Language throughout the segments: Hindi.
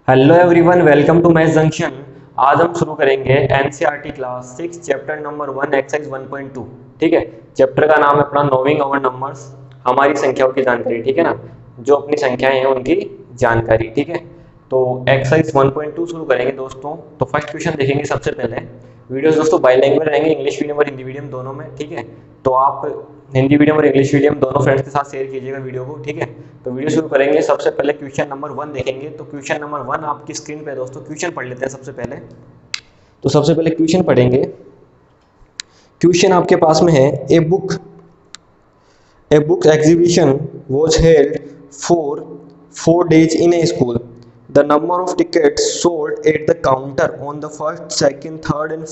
Hello everyone, welcome to math junction. आज हम शुरू करेंगे NCERT class 6 chapter number 1 exercise 1.2। ठीक है। चैप्टर का नाम है अपना नोइंग आवर नंबर्स, हमारी संख्याओं की जानकारी। ठीक है ना, जो अपनी संख्याएं हैं उनकी जानकारी। ठीक है, तो एक्सरसाइज 1.2 शुरू करेंगे दोस्तों। तो फर्स्ट क्वेश्चन देखेंगे सबसे पहले। वीडियोस दोस्तों बाईलैंग्वेज रहेंगे, इंग्लिश मीडियम और हिंदी मीडियम दोनों में। ठीक है, तो आप हिंदी मीडियम और इंग्लिश मीडियम दोनों फ्रेंड्स के साथ शेयर कीजिएगा वीडियो को। ठीक है, तो वीडियो शुरू करेंगे। सबसे पहले क्वेश्चन नंबर 1 देखेंगे। तो क्वेश्चन नंबर 1 आपकी स्क्रीन पे है दोस्तों। क्वेश्चन पढ़ लेते हैं सबसे पहले। तो सबसे पहले क्वेश्चन पढ़ेंगे। क्वेश्चन आपके पास में है, a book exhibition was held for 4 days in a school. The number of tickets sold at the counter on the first, second, third, and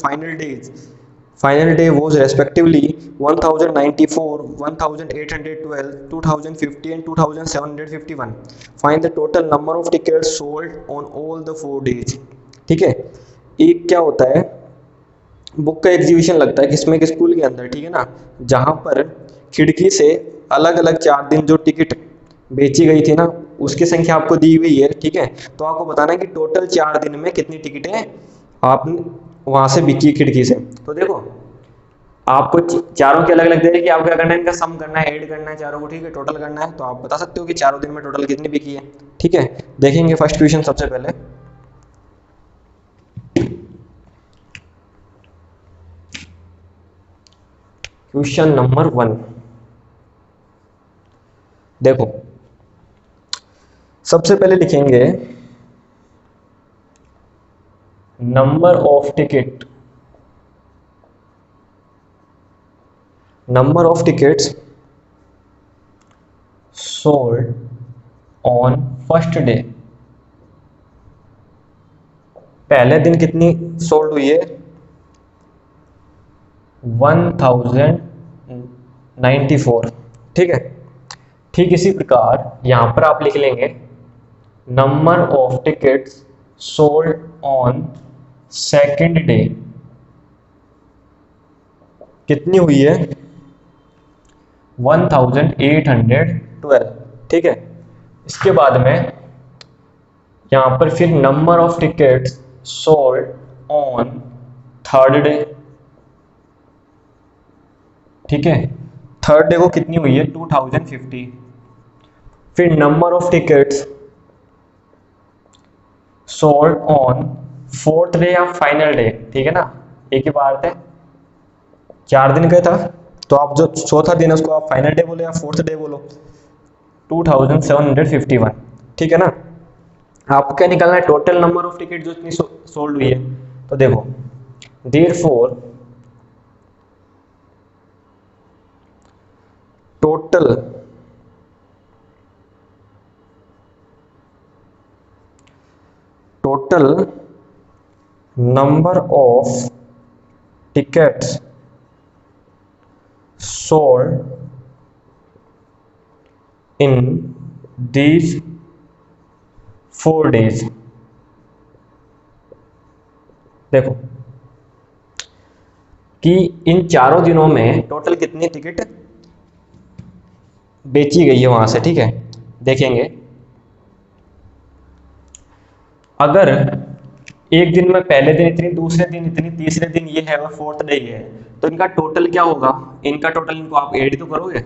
final day was respectively 1094, 1812, 2050, and 2751. Find the total number of tickets sold on all the 4 days. ठीक है, एक क्या होता है, बुक का एग्जीबिशन लगता है किसमें, कि स्कूल के अंदर। ठीक है ना, जहां पर खिड़की से अलग अलग 4 दिन जो टिकट बेची गई थी ना, उसकी संख्या आपको दी हुई है। ठीक है, तो आपको बताना है कि टोटल 4 दिन में कितनी टिकटें आपने वहां से बिकी खिड़की से। तो देखो, आपको चारों के अलग अलग दे रहे कि आपको क्या करना है, इनका सम करना है, ऐड करना है चारों को। ठीक है, टोटल करना है। तो आप बता सकते हो कि चारों दिन में टोटल कितनी बिकी है। ठीक है, देखेंगे फर्स्ट क्वेश्चन सबसे पहले। क्वेश्चन नंबर 1 देखो, सबसे पहले लिखेंगे number of tickets sold on first day. पहले दिन कितनी सोल्ड हुई है, 1094। ठीक है, ठीक इसी प्रकार यहां पर आप लिख लेंगे number of tickets sold on second day. कितनी हुई है, 1812। ठीक है, इसके बाद में यहां पर फिर number of tickets sold on third day. ठीक है, थर्ड डे को कितनी हुई है, 2050। फिर number of tickets sold on fourth day या फाइनल डे। ठीक है ना, एक ही बात है, 4 दिन का था, तो आप जो चौथा दिन है उसको आप फाइनल डे बोलो या फोर्थ डे बोलो, 2751। ठीक है ना, आपको क्या निकालना है, टोटल नंबर ऑफ टिकट जो इतनी सोल्ड हुई है। तो देखो, therefore total number of tickets sold in these 4 days। देखो कि इन चारों दिनों में टोटल कितनी टिकट बेची गई है वहां से। ठीक है, देखेंगे अगर एक दिन में पहले दिन इतनी, दूसरे दिन इतनी, तीसरे दिन ये है और फोर्थ डे ये है, तो इनका टोटल क्या होगा, इनका टोटल इनको आप ऐड तो करोगे।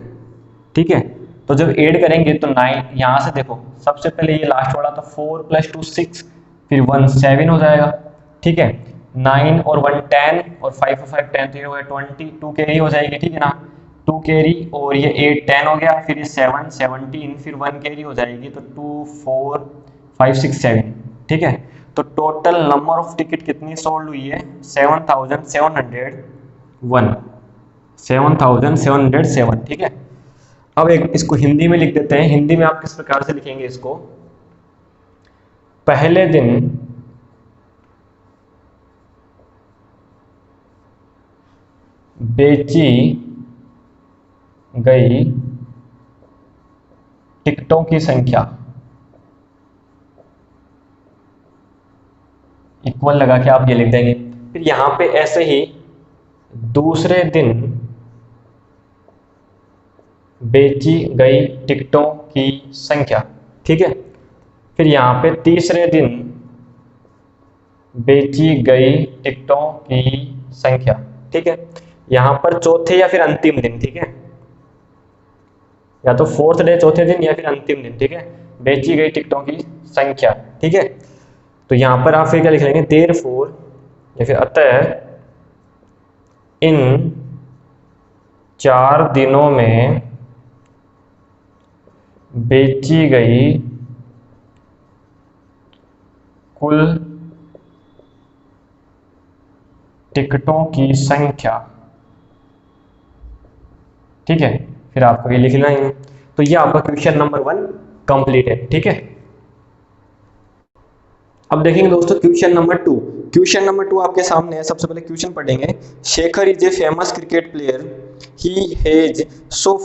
ठीक है, तो जब ऐड करेंगे तो 9, यहां से देखो सबसे पहले ये लास्ट वाला, तो 4 + 2 6, फिर 1 7 हो जाएगा। ठीक है, 9 और 1 10 और 5 और 5 10, तो ये हो गया 20, 2 कैरी हो जाएगी। ठीक है ना, 2 कैरी, और ये 8 10 हो गया, फिर ये 7 17, फिर 1 कैरी हो जाएगी, तो 2 4 5 6 7। ठीक है, तो टोटल नंबर ऑफ टिकट कितनी सोल्ड हुई है, 7707। ठीक है, अब एक इसको हिंदी में लिख देते हैं। हिंदी में आप किस प्रकार से लिखेंगे इसको, पहले दिन बेची गई टिकटों की संख्या इक्वल लगा के आप ये लिख देंगे। फिर यहां पे ऐसे ही दूसरे दिन बेची गई टिकटों की संख्या। ठीक है, फिर यहां पे तीसरे दिन बेची गई टिकटों की संख्या। ठीक है, यहाँ पर चौथे या फिर अंतिम दिन। ठीक है, या तो फोर्थ डे चौथे दिन या फिर अंतिम दिन। ठीक है, बेची गई टिकटों की संख्या। ठीक है, तो यहाँ पर आप फिर क्या लिख लेंगे, देर फोर या फिर अतः इन 4 दिनों में बेची गई कुल टिकटों की संख्या। ठीक है, फिर आपको ये लिखना है। तो ये आपका क्वेश्चन नंबर 1 कंप्लीट है। ठीक है, अब देखेंगे दोस्तों क्वेश्चन नंबर 2। क्वेश्चन नंबर 2 आपके सामने है। सबसे पहले क्वेश्चन पढ़ेंगे। Shekhar is a famous cricket player, he has so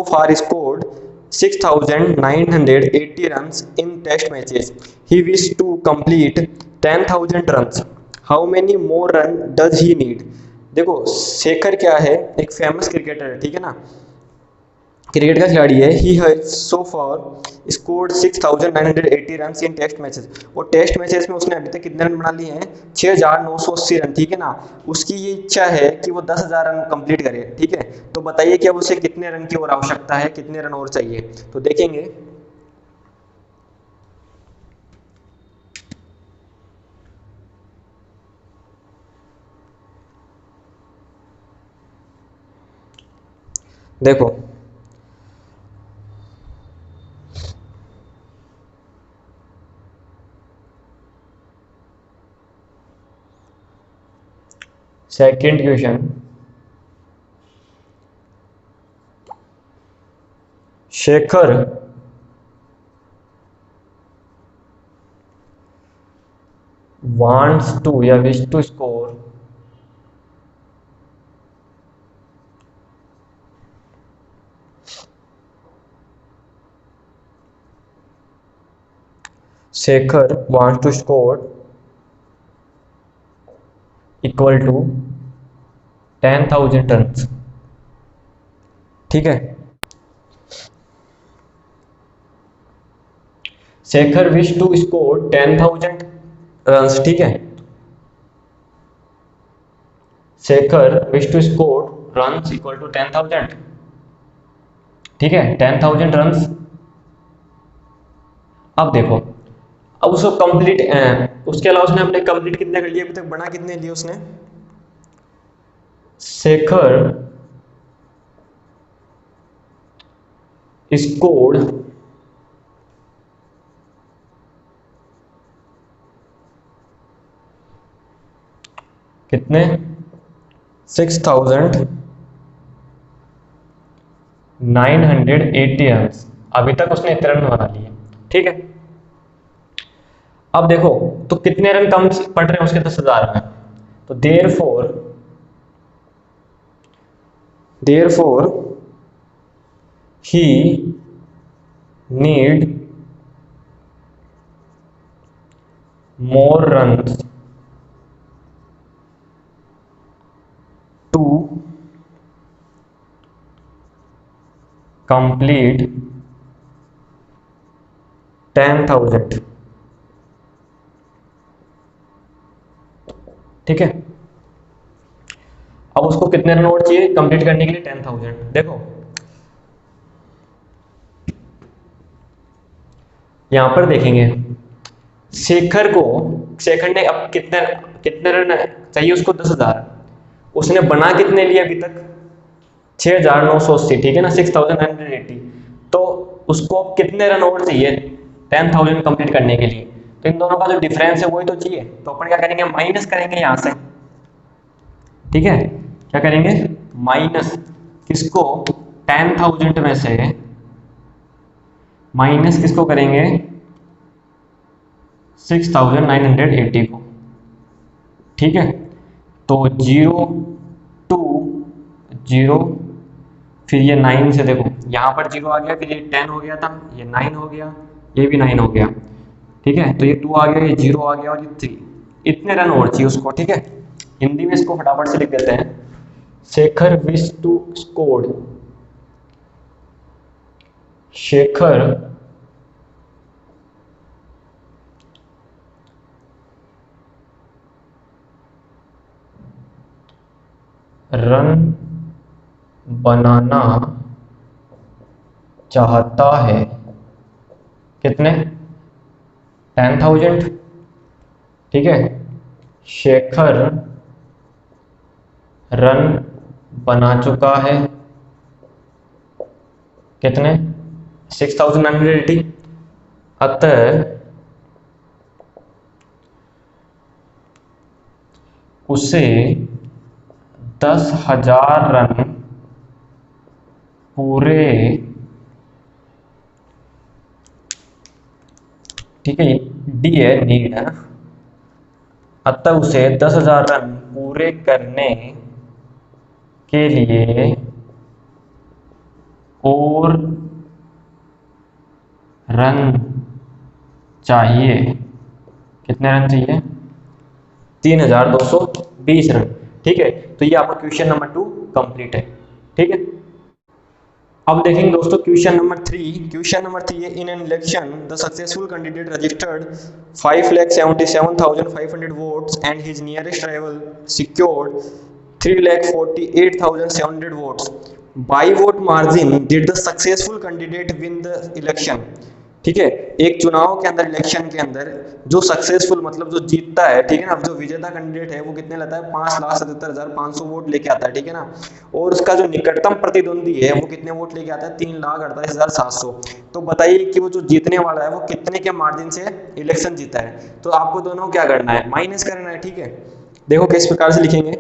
far scored 6,980 runs in test matches. He wishes to complete 10,000 runs. How many more run does he need? देखो शेखर क्या है, एक फेमस क्रिकेटर है। ठीक है ना, क्रिकेट का खिलाड़ी है। He has so far scored 6,980 run in test matches. और टेस्ट मैचेस में उसने अभी तक कितने रन बना लिए हैं, 6,980 रन। ठीक है ना, उसकी ये इच्छा है कि वो 10,000 रन कंप्लीट करे। ठीक है, तो बताइए कि अब उसे कितने रन की और आवश्यकता है, कितने रन और चाहिए। तो देखेंगे। देखो second question, Shekhar wants to या wish to score 10,000 रन। ठीक है, Shekhar wish to score 10,000 run. ठीक है, Shekhar wish to score run equal to 10,000। ठीक है, 10,000 रन। अब देखो, अब उसको कंप्लीट, उसके अलावा उसने अपने कंप्लीट कितने कर लिए अभी तक, बना कितने लिए उसने। शेखर स्कोर्ड कितने, 6,980 रन। अभी तक उसने इतने रन बना लिए। ठीक है, अब देखो तो कितने रन कम पड़ रहे हैं उसके 10,000 में। तो therefore he need more run to complete 10,000। ठीक है, अब उसको कितने रन और चाहिए कंप्लीट करने के लिए 10,000। देखो यहां पर देखेंगे, शेखर ने अब कितने कितने रन चाहिए उसको, 10,000। उसने बना कितने लिए अभी तक, 6,980। ठीक है ना, 6,980। तो उसको कितने रन और चाहिए 10,000 कंप्लीट करने के लिए। तो इन दोनों का जो डिफरेंस है वही तो चाहिए। तो अपन क्या करेंगे, माइनस करेंगे यहां से। ठीक है, क्या करेंगे, माइनस किसको, 10,000 में से माइनस किसको करेंगे, 6,980 को। ठीक है, तो 0 2 0, फिर ये 9 से देखो यहाँ पर 0 आ गया, फिर ये 10 हो गया था, ये 9 हो गया, ये भी 9 हो गया। ठीक है, तो ये 2 आ गया, ये 0 आ गया और ये 3। इतने रन और चाहिए उसको। ठीक है, हिंदी में इसको फटाफट से लिख देते हैं। Shekhar wish to score, Shekhar run बनाना चाहता है। कितने? 10,000। ठीक है, शेखर रन बना चुका है। कितने? 6,980। अतः उसे 10,000 रन पूरे, ठीक है, डी है, नीड है ना। अतः उसे 10,000 रन पूरे करने के लिए और रन चाहिए। कितने रन चाहिए? 3,220 रन। ठीक है, तो ये आपका क्वेश्चन नंबर 2 कंप्लीट है। ठीक है, अब देखेंगे दोस्तों क्वेश्चन नंबर 3। क्वेश्चन नंबर 3 है, in an election the successful candidate registered 5,77,500 votes and his nearest rival secured 3,48,700 votes. By vote margin did the successful candidate win the election. ठीक है, एक चुनाव के अंदर, इलेक्शन के अंदर जो सक्सेसफुल मतलब जो जीतता है, ठीक है ना, जो विजेता कैंडिडेट है वो कितने लाता है? 5,77,500 वोट लेके आता है। ठीक है ना, और उसका जो निकटतम प्रतिद्वंदी है वो कितने वोट लेके आता है? 3,48,700। तो बताइए कि वो जो जीतने वाला है वो कितने के मार्जिन से इलेक्शन जीता है। तो आपको दोनों क्या करना है? माइनस करना है। ठीक है, देखो किस प्रकार से लिखेंगे।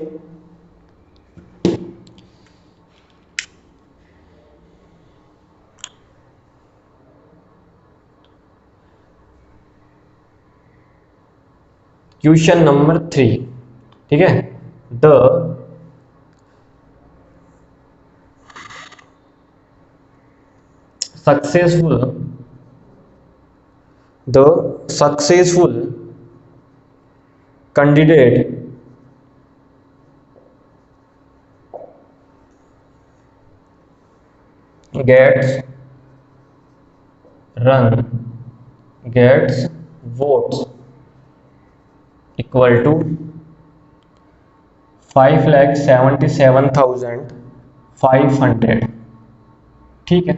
क्वेश्चन नंबर 3, ठीक है, the successful candidate gets votes equal to 5,77,500। ठीक है,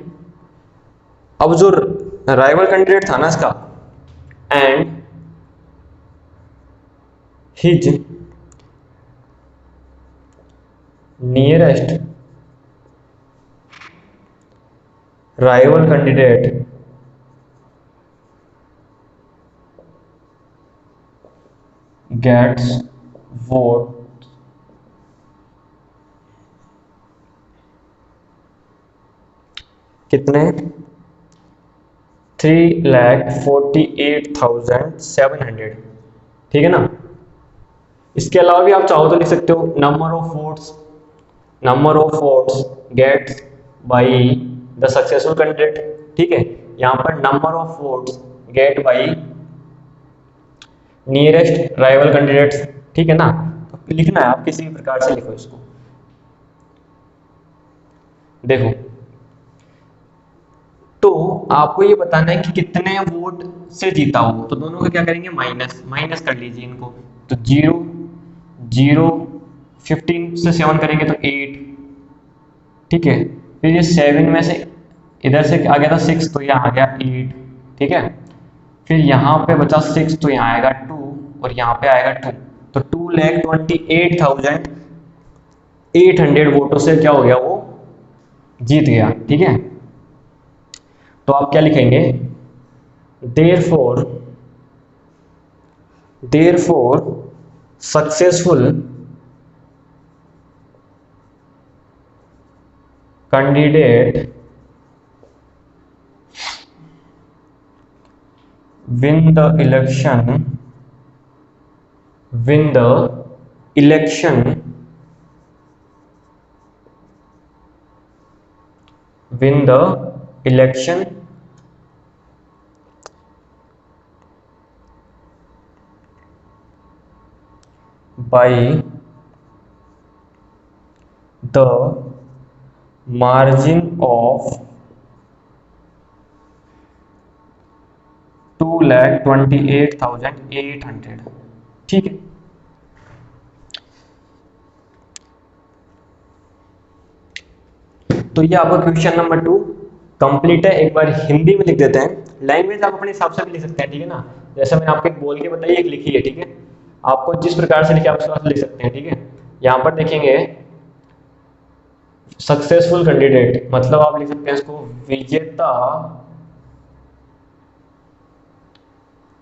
अब जो राइवल कैंडिडेट था ना इसका, and his nearest rival candidate gets vote कितने? 3,48,700। ठीक है ना, इसके अलावा भी आप चाहो तो लिख सकते हो number of votes gets by the successful candidate. ठीक है, यहाँ पर number of votes get by nearest rival candidates. ठीक है ना, तो लिखना है आप किसी भी प्रकार से लिखो इसको। देखो, तो आपको ये बताना है कि कितने वोट से जीता हो, तो दोनों का क्या करेंगे? माइनस कर लीजिए इनको। तो 0 0 15 से 7 करेंगे तो 8। ठीक है, फिर ये 7 में से इधर से आ गया था 6, तो यहाँ आ गया 8। ठीक है, फिर यहाँ पे बचा 6, तो यहाँ आएगा 2 और यहाँ पे आएगा 2। तो 2,28,800 वोटों से क्या हो गया? वो जीत गया। ठीक है, तो आप क्या लिखेंगे? Therefore successful candidate win the election by the margin of 2,28,800। ठीक है, तो ये आपका क्वेश्चन नंबर 2 कंप्लीट है। एक बार हिंदी में लिख देते हैं। लैंग्वेज आप अपने हिसाब से भी लिख सकते हैं, ठीक है ना। जैसे मैंने आपको एक बोल के बताई, एक लिखी है, ठीक है। आपको जिस प्रकार से लिखे आप उस प्रकार से लिख सकते हैं, ठीक है। यहाँ पर देखेंगे सक्सेसफुल कैंडिडेट, मतलब आप लिख सकते हैं इसको विजेता,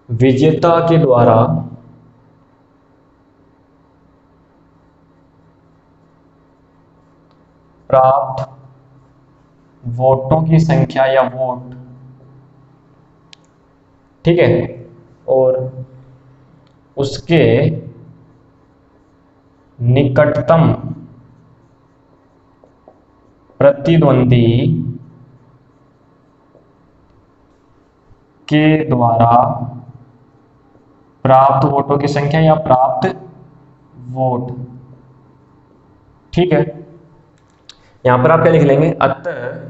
विजेता के द्वारा प्राप्त वोटों की संख्या या वोट, ठीक है, और उसके निकटतम प्रतिद्वंदी के द्वारा प्राप्त वोटों की संख्या या प्राप्त वोट, ठीक है। यहां पर आप क्या लिख लेंगे, अतः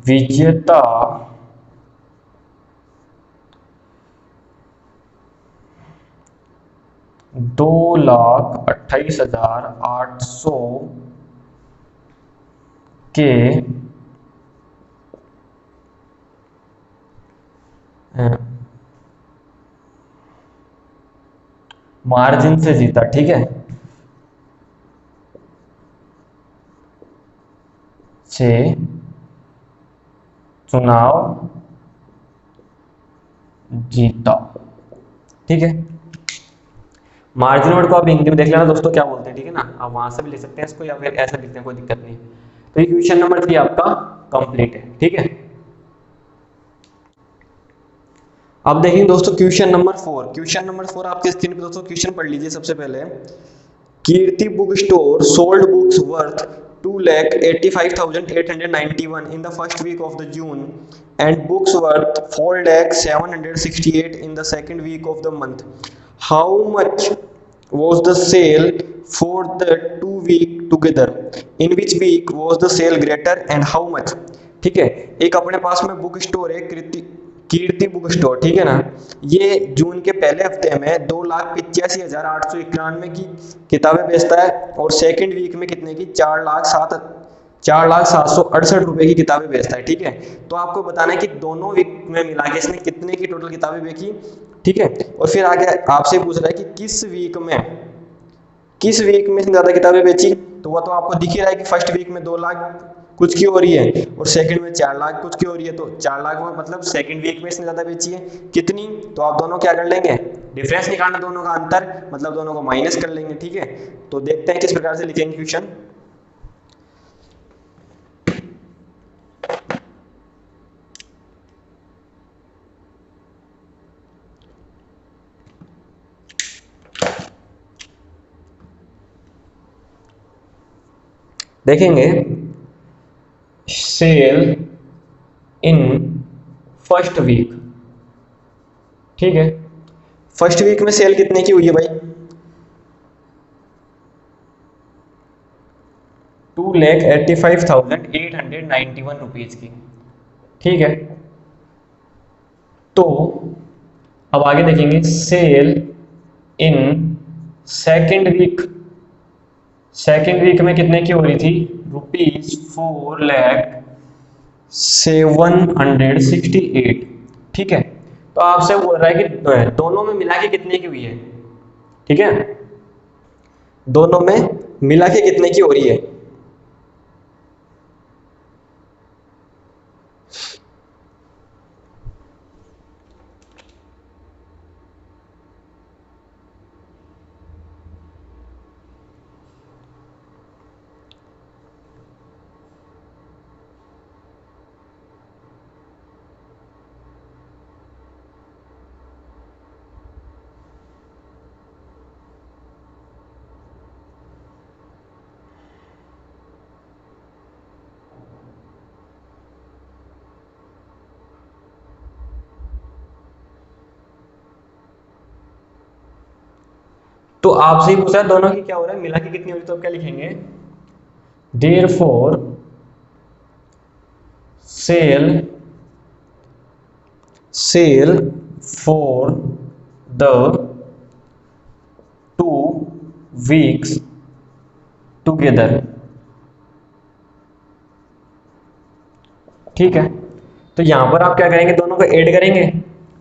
विजेता 2,28,800 के मार्जिन से जीता, ठीक है, से चुनाव जीता, ठीक है। मार्जिन वर्ड को आप हिंदी में देख लेना दोस्तों क्या बोलते हैं, ठीक है ना। आप वहां से भी लिख सकते हैं इसको या फिर ऐसे लिखते हैं, कोई दिक्कत नहीं। तो ये क्वेश्चन नंबर 3 आपका कंप्लीट है, ठीक है। अब देखिए दोस्तों क्वेश्चन नंबर 4। क्वेश्चन नंबर 4 आपके स्क्रीन पे दोस्तों क्वेश्चन पढ़ लीजिए सबसे पहले। Kirti book store sold books worth 2,85,891 in the first week of the June and books worth 4,768 in the second week of the month. How much was the sale for the 2 week together? In which week was the sale greater and how much? ठीक है, एक अपने पास में बुक स्टोर है कीर्ति बुक स्टोर, ठीक है ना। ये जून के पहले हफ्ते में 2,85,891 की किताबें बेचता है और सेकंड वीक में कितने की 4,07,68 रुपए की किताबें बेचता है, ठीक है। तो आपको बताना है कि दोनों वीक में मिला के इसने कितने की टोटल किताबें बेची, ठीक है। और फिर आगे आपसे पूछ रहा है कि किस वीक में ज्यादा किताबें बेची। तो वह तो आपको दिख ही रहा है कि फर्स्ट वीक में 2 लाख कुछ की हो रही है और सेकंड में 4 लाख कुछ की हो रही है। तो 4 लाख में मतलब सेकंड वीक में इसने ज्यादा बेची है कितनी। तो आप दोनों क्या कर लेंगे, डिफरेंस निकालना, दोनों का अंतर, मतलब दोनों को माइनस कर लेंगे, ठीक है। तो देखते हैं किस प्रकार से लिखेंगे क्वेश्चन। देखेंगे सेल इन फर्स्ट वीक, ठीक है। फर्स्ट वीक में सेल कितने की हुई है भाई, 2,85,891 रुपीज की, ठीक है। तो अब आगे देखेंगे सेल इन सेकेंड वीक में कितने की हो रही थी, ₹4,07,68, ठीक है। तो आपसे बोल रहा है कि दोनों में मिला के कितने की हुई है, ठीक है, दोनों में मिला के कितने की हो रही है। तो आपसे ही पूछा है दोनों की क्या हो रहा है, मिला के कितनी हो रही है। तो आप क्या लिखेंगे, therefore sale for the 2 weeks together. ठीक है, तो यहां पर आप क्या करेंगे, दोनों को ऐड करेंगे।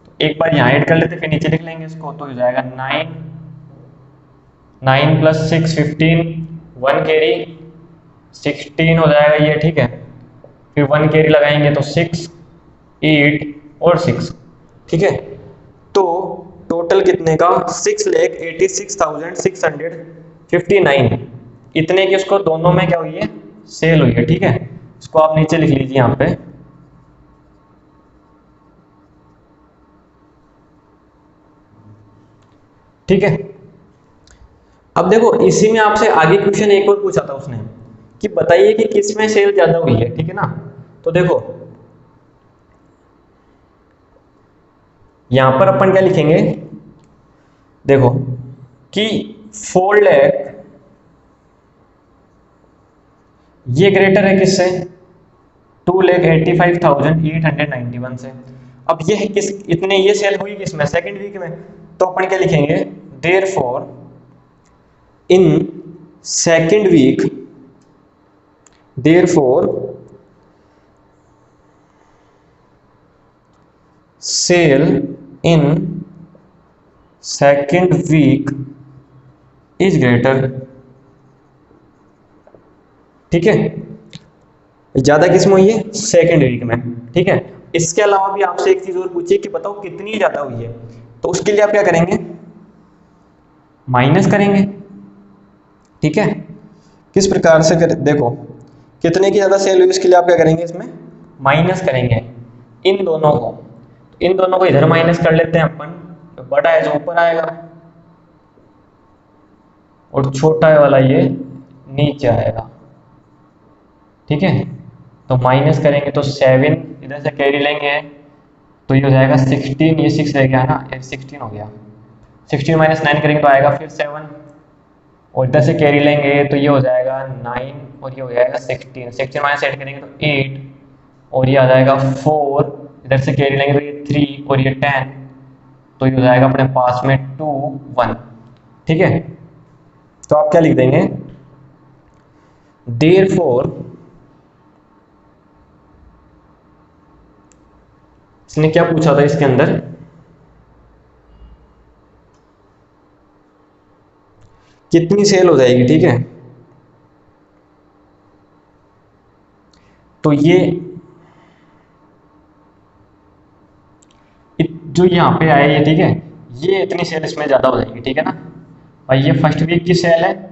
तो एक बार यहां ऐड कर लेते, फिर नीचे लिख लेंगे इसको, तो हो जाएगा 9 + 6 15, 1 कैरी 16 हो जाएगा ये। ठीक है, फिर 1 कैरी लगाएंगे तो 6 8 और 6। ठीक है, तो टोटल कितने का, 6,86,659 इतने की उसको दोनों में क्या हुई है, सेल हुई है। ठीक है, इसको आप नीचे लिख लीजिए यहां पे। ठीक है, अब देखो इसी में आपसे आगे क्वेश्चन एक और पूछा था उसने कि बताइए कि किस में सेल ज्यादा हुई है। ठीक है ना, तो देखो यहां पर अपन क्या लिखेंगे, देखो कि 4 लाख ये ग्रेटर है किससे, 2,85,891 से। अब ये किस, इतने ये सेल हुई किसमें, सेकंड वीक में। तो अपन क्या लिखेंगे, therefore in second week, therefore sale in second week is greater. ठीक है, ज्यादा किसमें हुई है, सेकंड वीक में। ठीक है, इसके अलावा भी आपसे एक चीज और पूछिए कि बताओ कितनी ज्यादा हुई है, तो उसके लिए आप क्या करेंगे, माइनस करेंगे। ठीक है, किस प्रकार से देखो कितने की ज्यादा सेल हुई, उसके लिए आप क्या करेंगे, इसमें माइनस करेंगे इन दोनों को। तो इन दोनों को इधर माइनस कर लेते हैं अपन, तो बड़ा है जो ऊपर आएगा और छोटा है वाला ये नीचे आएगा। ठीक है, तो माइनस करेंगे तो 7 इधर से कैरी लेंगे तो ये हो जाएगा 16, ये 6 रह गया ना, ये 16 हो गया। 16 - 9 करेंगे तो आएगा फिर 7, और इधर से कैरी लेंगे तो ये हो जाएगा 9 और ये हो जाएगा 16। 16 - 8 करेंगे तो 8 और ये आ जाएगा 4, इधर से कैरी लेंगे तो ये 3 और ये 10, तो ये हो जाएगा अपने पास में 2 1। ठीक है, तो आप क्या लिख देंगे, देयरफॉर, इसने क्या पूछा था इसके अंदर, कितनी सेल हो जाएगी। ठीक है, तो ये जो यहाँ पे आए ये, ठीक है, ये इतनी सेल इसमें ज्यादा हो जाएगी। ठीक है ना भाई, ये फर्स्ट वीक की सेल है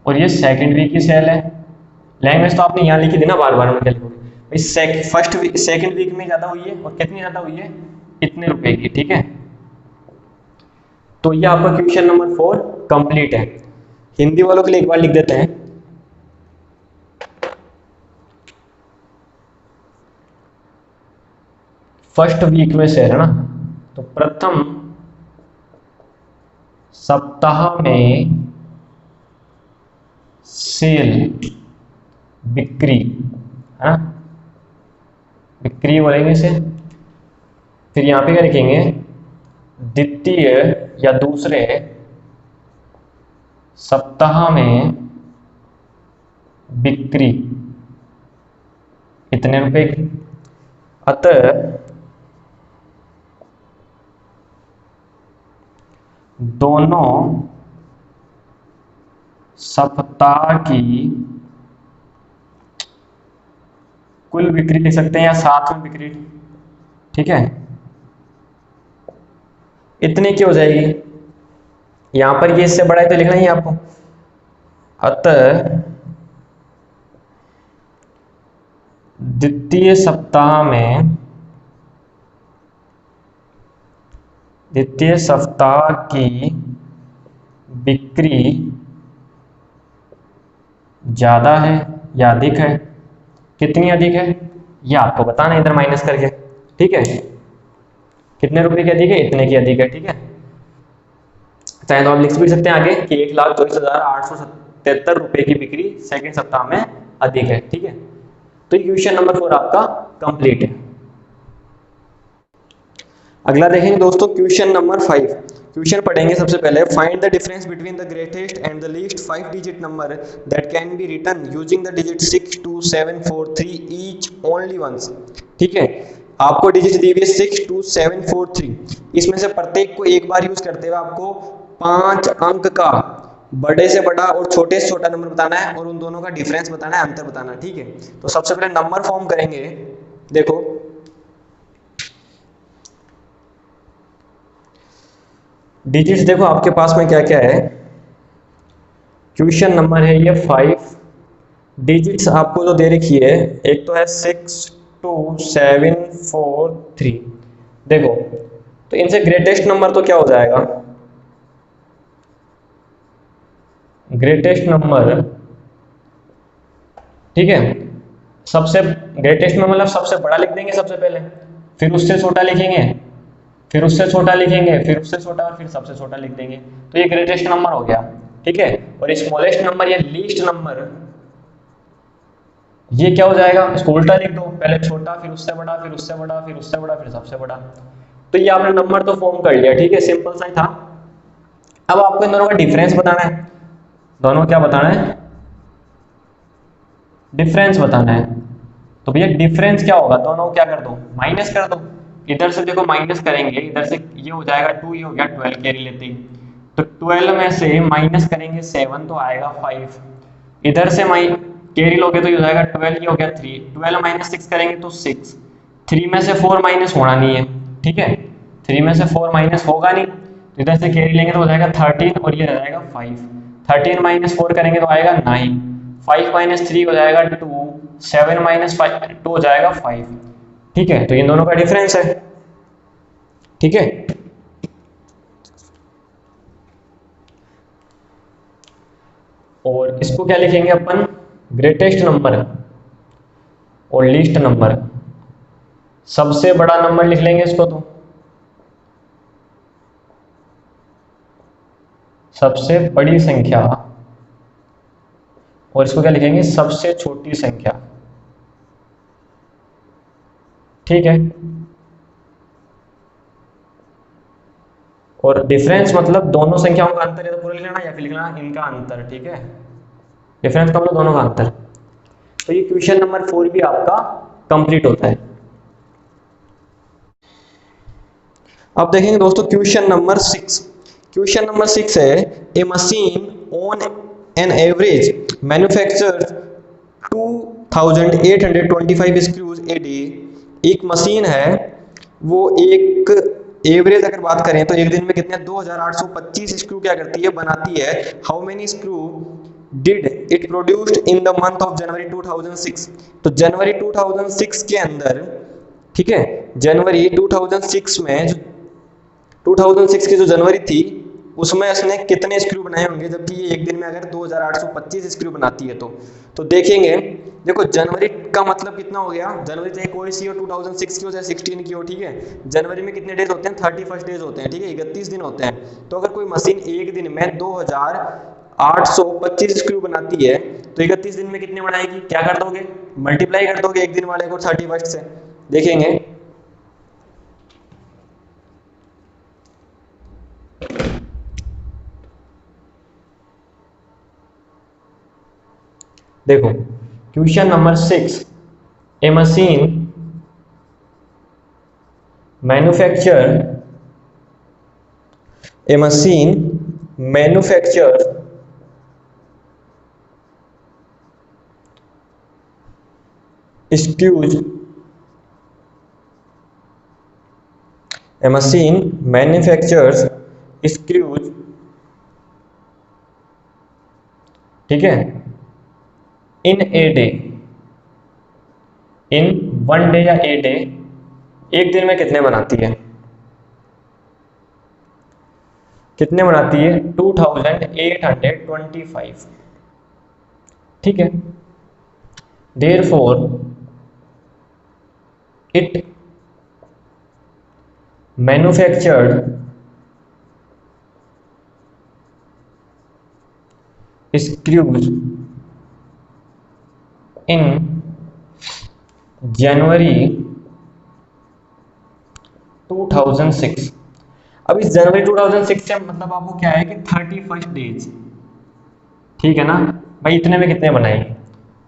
और ये सेकंड वीक की सेल है। लैंग्वेज तो आपने यहाँ लिखी थी ना, बार बार में क्या लिखोगे भाई, फर्स्ट वीक सेकंड वीक में ज्यादा हुई है, और कितनी ज्यादा हुई है, इतने रुपए की। ठीक है, तो ये आपका क्वेश्चन नंबर 4 कंप्लीट है। हिंदी वालों के लिए एक बार लिख देते हैं, फर्स्ट वीक में से है ना, तो प्रथम सप्ताह में सेल, बिक्री है ना, बिक्री बोलेंगे इसे। फिर यहां पे क्या लिखेंगे, द्वितीय या दूसरे सप्ताह में बिक्री इतने रुपए की। अतः दोनों सप्ताह की कुल बिक्री लिख सकते हैं या साथ में बिक्री। ठीक है, इतने की हो जाएगी। यहां पर ये इससे बड़ा है तो लिखना ही है आपको। अतः द्वितीय सप्ताह की बिक्री ज्यादा है या अधिक है, कितनी अधिक है ये आपको बताना है इधर माइनस करके। ठीक है, कितने रुपए की अधिक है, इतने की अधिक है। ठीक है, चाहे तो आप लिख भी सकते हैं आगे कि 1,24,877 रुपए की बिक्री सेकंड सप्ताह में अधिक है। ठीक है, तो ये क्वेश्चन नंबर 4 आपका कंप्लीट है। अगला देखेंगे दोस्तों क्वेश्चन नंबर 5। क्वेश्चन पढ़ेंगे सबसे पहले, find the difference between the greatest and the least 5 digit number that can be written using the digit 6 2 7 4 3 each only once. ठीक है, आपको डिजिट दी हुई है 6 2 7 4 3, इसमें से प्रत्येक को एक बार यूज करते हुए आपको 5 अंक का बड़े से बड़ा और छोटे से छोटा नंबर बताना है और उन दोनों का डिफरेंस बताना है, अंतर बताना है। ठीक है, तो सबसे पहले नंबर फॉर्म करेंगे। देखो डिजिट्स, देखो आपके पास में क्या क्या है। क्वेश्चन नंबर है ये 5, डिजिट्स आपको जो दे रखी है, एक तो है 6 2 7 4 3। देखो तो इनसे ग्रेटेस्ट नंबर तो क्या हो जाएगा, ग्रेटेस्ट नंबर, ठीक है, सबसे ग्रेटेस्ट में मतलब सबसे बड़ा लिख देंगे सबसे पहले, फिर उससे छोटा लिखेंगे, फिर उससे छोटा लिखेंगे, फिर उससे छोटा और फिर सबसे छोटा लिख देंगे, तो ये ग्रेटेस्ट नंबर हो गया। ठीक है, और स्मॉलेस्ट नंबर या लीस्ट नंबर, ये क्या हो जाएगा, इसको उल्टा लिख दो, पहले छोटा फिर उससे बड़ा फिर उससे बड़ा फिर उससे बड़ा फिर सबसे बड़ा। तो ये आपने नंबर तो फॉर्म कर लिया। ठीक है, सिंपल सा ही था। अब आपको इन दोनों का डिफरेंस बताना है, दोनों क्या बताना है, डिफरेंस बताना है। तो भैया डिफरेंस क्या होगा, दोनों क्या कर दो, माइनस कर दो। इधर से देखो माइनस करेंगे, इधर से ये हो जाएगा 2, ये हो गया 12 कैरी लेते ही, तो 12 में से माइनस करेंगे 7 तो आएगा 5, इधर से कैरी लोगे तो ये हो जाएगा 12, ये हो गया 3, 12 माइनस 6 करेंगे तो 6, 3 में से 4 माइनस होना नहीं है। ठीक है, 3 में से 4 माइनस होगा नहीं, तो इधर से कैरी लेंगे तो हो जाएगा 13 और ये रह जाएगा 5, 13 माइनस 4 करेंगे तो आएगा 9, 5 माइनस 3 हो जाएगा 2, 7 माइनस 2 हो जाएगा 5। ठीक है, तो इन दोनों का डिफरेंस है। ठीक है, और इसको क्या लिखेंगे अपन, ग्रेटेस्ट नंबर और लीस्ट नंबर, सबसे बड़ा नंबर लिख लेंगे इसको, तो सबसे बड़ी संख्या, और इसको क्या लिखेंगे, सबसे छोटी संख्या। ठीक है, और डिफरेंस मतलब दोनों संख्याओं का अंतर है तो पूरा लिख लेना, या फिर लिखना इनका अंतर। ठीक है, डिफरेंस का मतलब दोनों का अंतर। तो ये क्वेश्चन नंबर 4 भी आपका कंप्लीट होता है। अब देखेंगे दोस्तों क्वेश्चन नंबर 6। क्वेश्चन नंबर 6 है, a machine on an average manufacture 2825 screws a day. एक मशीन है, वो एक एवरेज अगर बात करें तो एक दिन में कितने 2825 स्क्रू क्या करती है, बनाती है। How many screw did it produced in the month of January 2006। तो जनवरी 2006 के अंदर, ठीक है, जनवरी 2006 में 2006 की जो जनवरी थी उसमें उसने कितने स्क्रू बनाए होंगे, जबकि ये एक दिन में अगर 2825 स्क्रू बनाती है तो देखेंगे। देखो जनवरी का मतलब कितना हो गया, जनवरी चाहे कोई सी हो, 2006 की हो चाहे 16 की हो। ठीक है, जनवरी में कितने डेज होते हैं, 31 डेज होते हैं। ठीक है, 31 दिन होते हैं। तो अगर कोई मशीन एक दिन में 2825 स्क्रू बनाती है तो 31 दिन में कितने बनाएगी, क्या कर दोगे, मल्टीप्लाई कर दोगे एक दिन वाले को 31 से। देखेंगे देखो question number 6, a machine manufacture screws ठीक है, in a day, in one day या ए डे, एक दिन में कितने बनाती है, कितने बनाती है, 2825। ठीक है, therefore it manufactured screws in January 2006। अब इस जनवरी 2006 से मतलब आपको क्या है कि 31 डेज, ठीक है ना भाई, इतने में कितने बनाएंगे,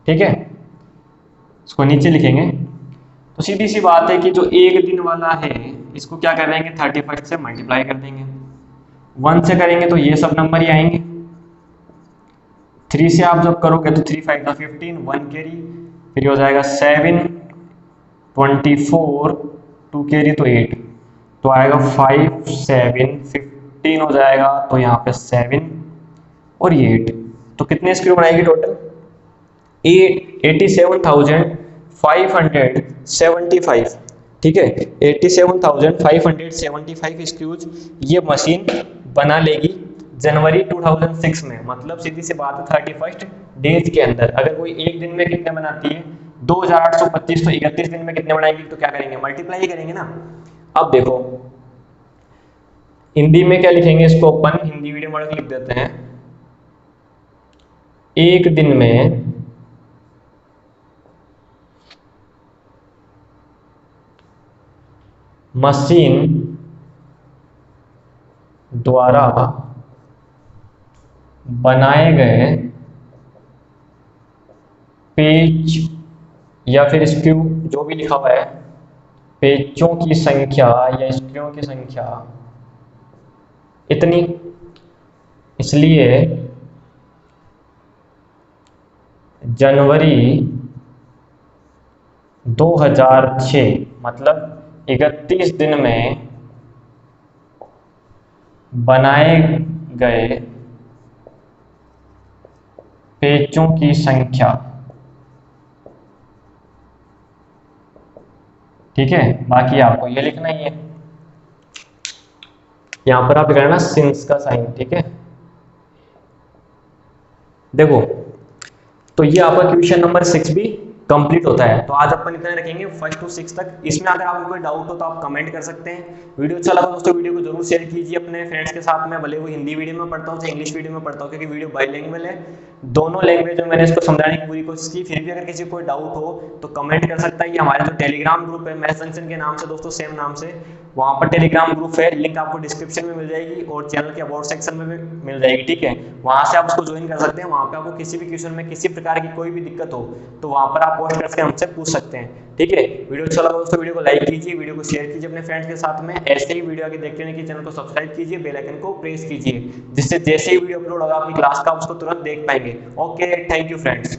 ठीक है, इसको नीचे लिखेंगे। तो सीधी सी बात है कि जो एक दिन वाला है इसको क्या कर देंगे 31 से मल्टीप्लाई कर देंगे, 1 से करेंगे तो ये सब नंबर ही आएंगे, 3 से आप जब करोगे तो 3 5 15, 1 कैरी, फिर हो जाएगा 7 24, 2 कैरी तो 8, तो आएगा 5 7 15 हो जाएगा, तो यहाँ पे 7 और ये 8, तो कितने स्क्रू बनाएगी टोटल 87,575, ठीक है, 87,575 स्क्रूज ये मशीन बना लेगी जनवरी 2006 में, मतलब सीधी सी बात है 31 डेज के अंदर। अगर कोई एक दिन में कितने बनाती है 2825, तो 31 दिन में कितने बनाएगी, तो क्या करेंगे मल्टीप्लाई करेंगे ना। अब देखो हिंदी में क्या लिखेंगे, इसको अपन हिंदी वीडियो मॉडल लिख देते हैं, एक दिन में मशीन द्वारा बनाए गए पेच या फिर स्क्रू, जो भी लिखा हुआ है, पेचों की संख्या या स्क्रूओं की संख्या इतनी, इसलिए जनवरी 2006 मतलब 31 दिन में बनाए गए पेचों की संख्या, ठीक है, बाकी आपको ये लिखना ही है, यहां पर आप करना सिंस का साइन, ठीक है। देखो तो ये आपका क्वेश्चन नंबर 6 भी कंप्लीट होता है। तो आज अपन इतना रखेंगे 1 to 6 तक। इसमें अगर आपको कोई डाउट हो तो आप कमेंट कर सकते हैं। वीडियो अच्छा लगा दोस्तों, वीडियो को जरूर शेयर कीजिए अपने फ्रेंड्स के साथ में, भले वो हिंदी वीडियो में पढ़ता हूँ चाहे इंग्लिश वीडियो में पढ़ता हूँ, क्योंकि वीडियो बाइलिंगुअल है, दोनों लैंग्वेज में मैंने इसको समझाने की पूरी कोशिश की। फिर भी अगर किसी को कोई डाउट हो तो कमेंट कर सकता है। ये हमारे जो टेलीग्राम ग्रुप है मैथ्स जंक्शन के नाम से दोस्तों, सेम नाम से, वहाँ पर टेलीग्राम ग्रुप है, लिंक आपको डिस्क्रिप्शन में मिल जाएगी और चैनल के अबाउट सेक्शन में भी मिल जाएगी, ठीक है, वहाँ से आप उसको ज्वाइन कर सकते हैं। वहाँ पे आपको किसी भी क्वेश्चन में किसी प्रकार की कोई भी दिक्कत हो तो वहाँ पर आप पोस्ट करके हमसे पूछ सकते हैं, ठीक है। वीडियो अच्छा लगा दोस्तों, वीडियो को लाइक कीजिए, वीडियो को शेयर कीजिए अपने फ्रेंड्स के साथ में। ऐसे ही वीडियो आगे देखते रहने के चैनल को सब्सक्राइब कीजिए, बेल आइकन को प्रेस कीजिए, जिससे जैसे ही वीडियो अपलोड होगा आपकी क्लास का उसको तुरंत देख पाएंगे। Okay, thank you friends.